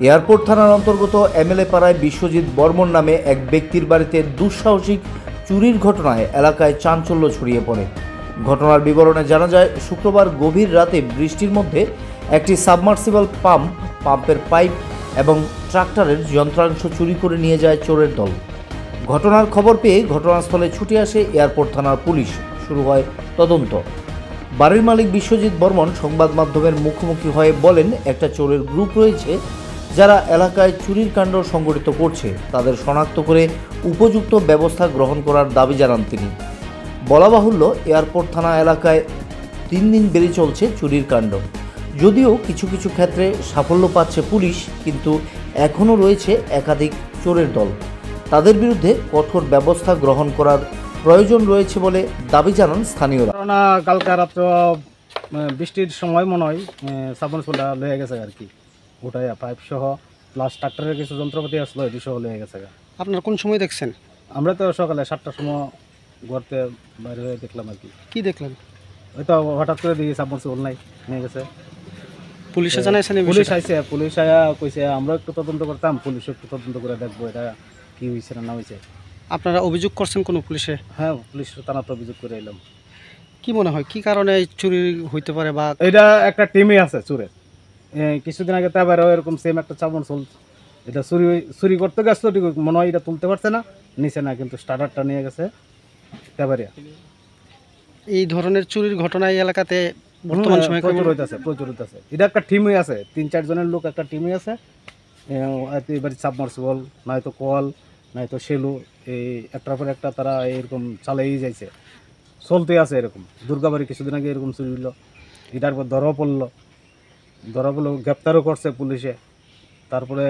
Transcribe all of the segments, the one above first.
Airport থানার অন্তর্গত MLA পাড়ায় বিশ্বজিৎ বর্মন নামে এক ব্যক্তির বাড়িতে দুঃসাহসিক চুরির ঘটনায় এলাকায় চাঞ্চল্য ছড়িয়ে পড়ে। ঘটনার বিবরণে জানা যায়, শুক্রবার গভীর রাতে বৃষ্টির মধ্যে একটি সাবমার্সিবল পাম্পের পাইপ এবং ট্রাক্টরের যন্ত্রাংশ চুরি করে নিয়ে যায় চোরের দল। ঘটনার খবর পেয়ে ঘটনাস্থলে ছুটে আসে এয়ারপোর্ট থানার পুলিশ। শুরু হয় তদন্ত। বাড়ির মালিক বিশ্বজিৎ বর্মন সংবাদ মাধ্যমের মুখোমুখি হয়ে বলেন, একটা চোরের গ্রুপ রয়েছে যারা এলাকায় চুরির কাণ্ড সংগঠিত করছে। তাদের শনাক্ত করে উপযুক্ত ব্যবস্থা গ্রহণ করার দাবি জানান তিনি। বলা বাহুল্য, এয়ারপোর্ট থানা এলাকায় দিন দিন বেড়ে চলছে চুরির কাণ্ড। যদিও কিছু কিছু ক্ষেত্রে সাফল্য পাচ্ছে পুলিশ, কিন্তু এখনও রয়েছে একাধিক চোরের দল। তাদের বিরুদ্ধে কঠোর ব্যবস্থা গ্রহণ করার প্রয়োজন রয়েছে বলে দাবি জানান স্থানীয়রা। না, কালকে রাত্র বৃষ্টির সময় মনে হয় সাবমার্সিবলটা লয়ে গেছে আর কি, ওটাই পাইপ সহ প্লাস ট্রাক্টরের কিছু যন্ত্রপাতি আসলো এটি সহ লয়ে গেছে। আপনারা কোন সময় দেখছেন? আমরা তো সকালে 7টার সময় ঘরতে বাইরে হয়ে দেখলাম আর কি। কি দেখলেন? ওই তো হঠাৎ করে দেখি সাবমার্সিবল নাই, নিয়ে গেছে। পুলিশে জানাইছেন? পুলিশ আইছে, পুলিশ আয়া কইছে আমরা একটু তদন্ত করতাম, পুলিশ একটু তদন্ত করে দেখবো এটা কি হয়েছে না হয়েছে। আপনারা অভিযোগ করছেন কোনো পুলিশে? হ্যাঁ, পুলিশ থানাতে অভিযোগ করে এলাম। কি মনে হয় কি কারণে এই চুরি হইতে পারে? বা এটা একটা টিমই আছে চোরের। কিছুদিন আগে তারপরেও এরকম সেম একটা চাবন এটা চুরি করতে গেছে, ঠিক মনে হয় এটা তুলতে পারছে না, নিচে না, কিন্তু স্টার্টারটা নিয়ে গেছে তারপরে। এই ধরনের চুরির ঘটনা এই এলাকাতে বর্তমান সময়ে প্রচুর হইতেছে। এটা একটা টিমই আছে, 3-4 জনের লোক একটা টিমই আছে। এবার সাবমার্সিবল নয়তো কল নয়তো সেলু, এই একটার পর একটা তারা এরকম চালিয়েই যাইছে, চলতে আছে এরকম। দুর্গাবাড়ি কিছুদিন আগে এরকম চুরি হইলো, এটার পর ধরা পড়লো, গ্রেপ্তারও করছে পুলিশে। তারপরে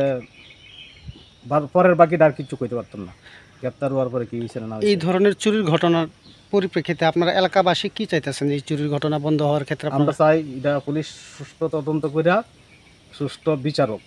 পরের বাকিটা আর কিছু কইতে পারতাম না, গ্রেপ্তার হওয়ার পরে কি হয়েছে না। এই ধরনের চুরির ঘটনার পরিপ্রেক্ষিতে আপনারা এলাকাবাসী কি চাইতেছেন এই চুরির ঘটনা বন্ধ হওয়ার ক্ষেত্রে? আমরা চাই এটা পুলিশ সুষ্ঠু তদন্ত করে সুষ্ঠু বিচারক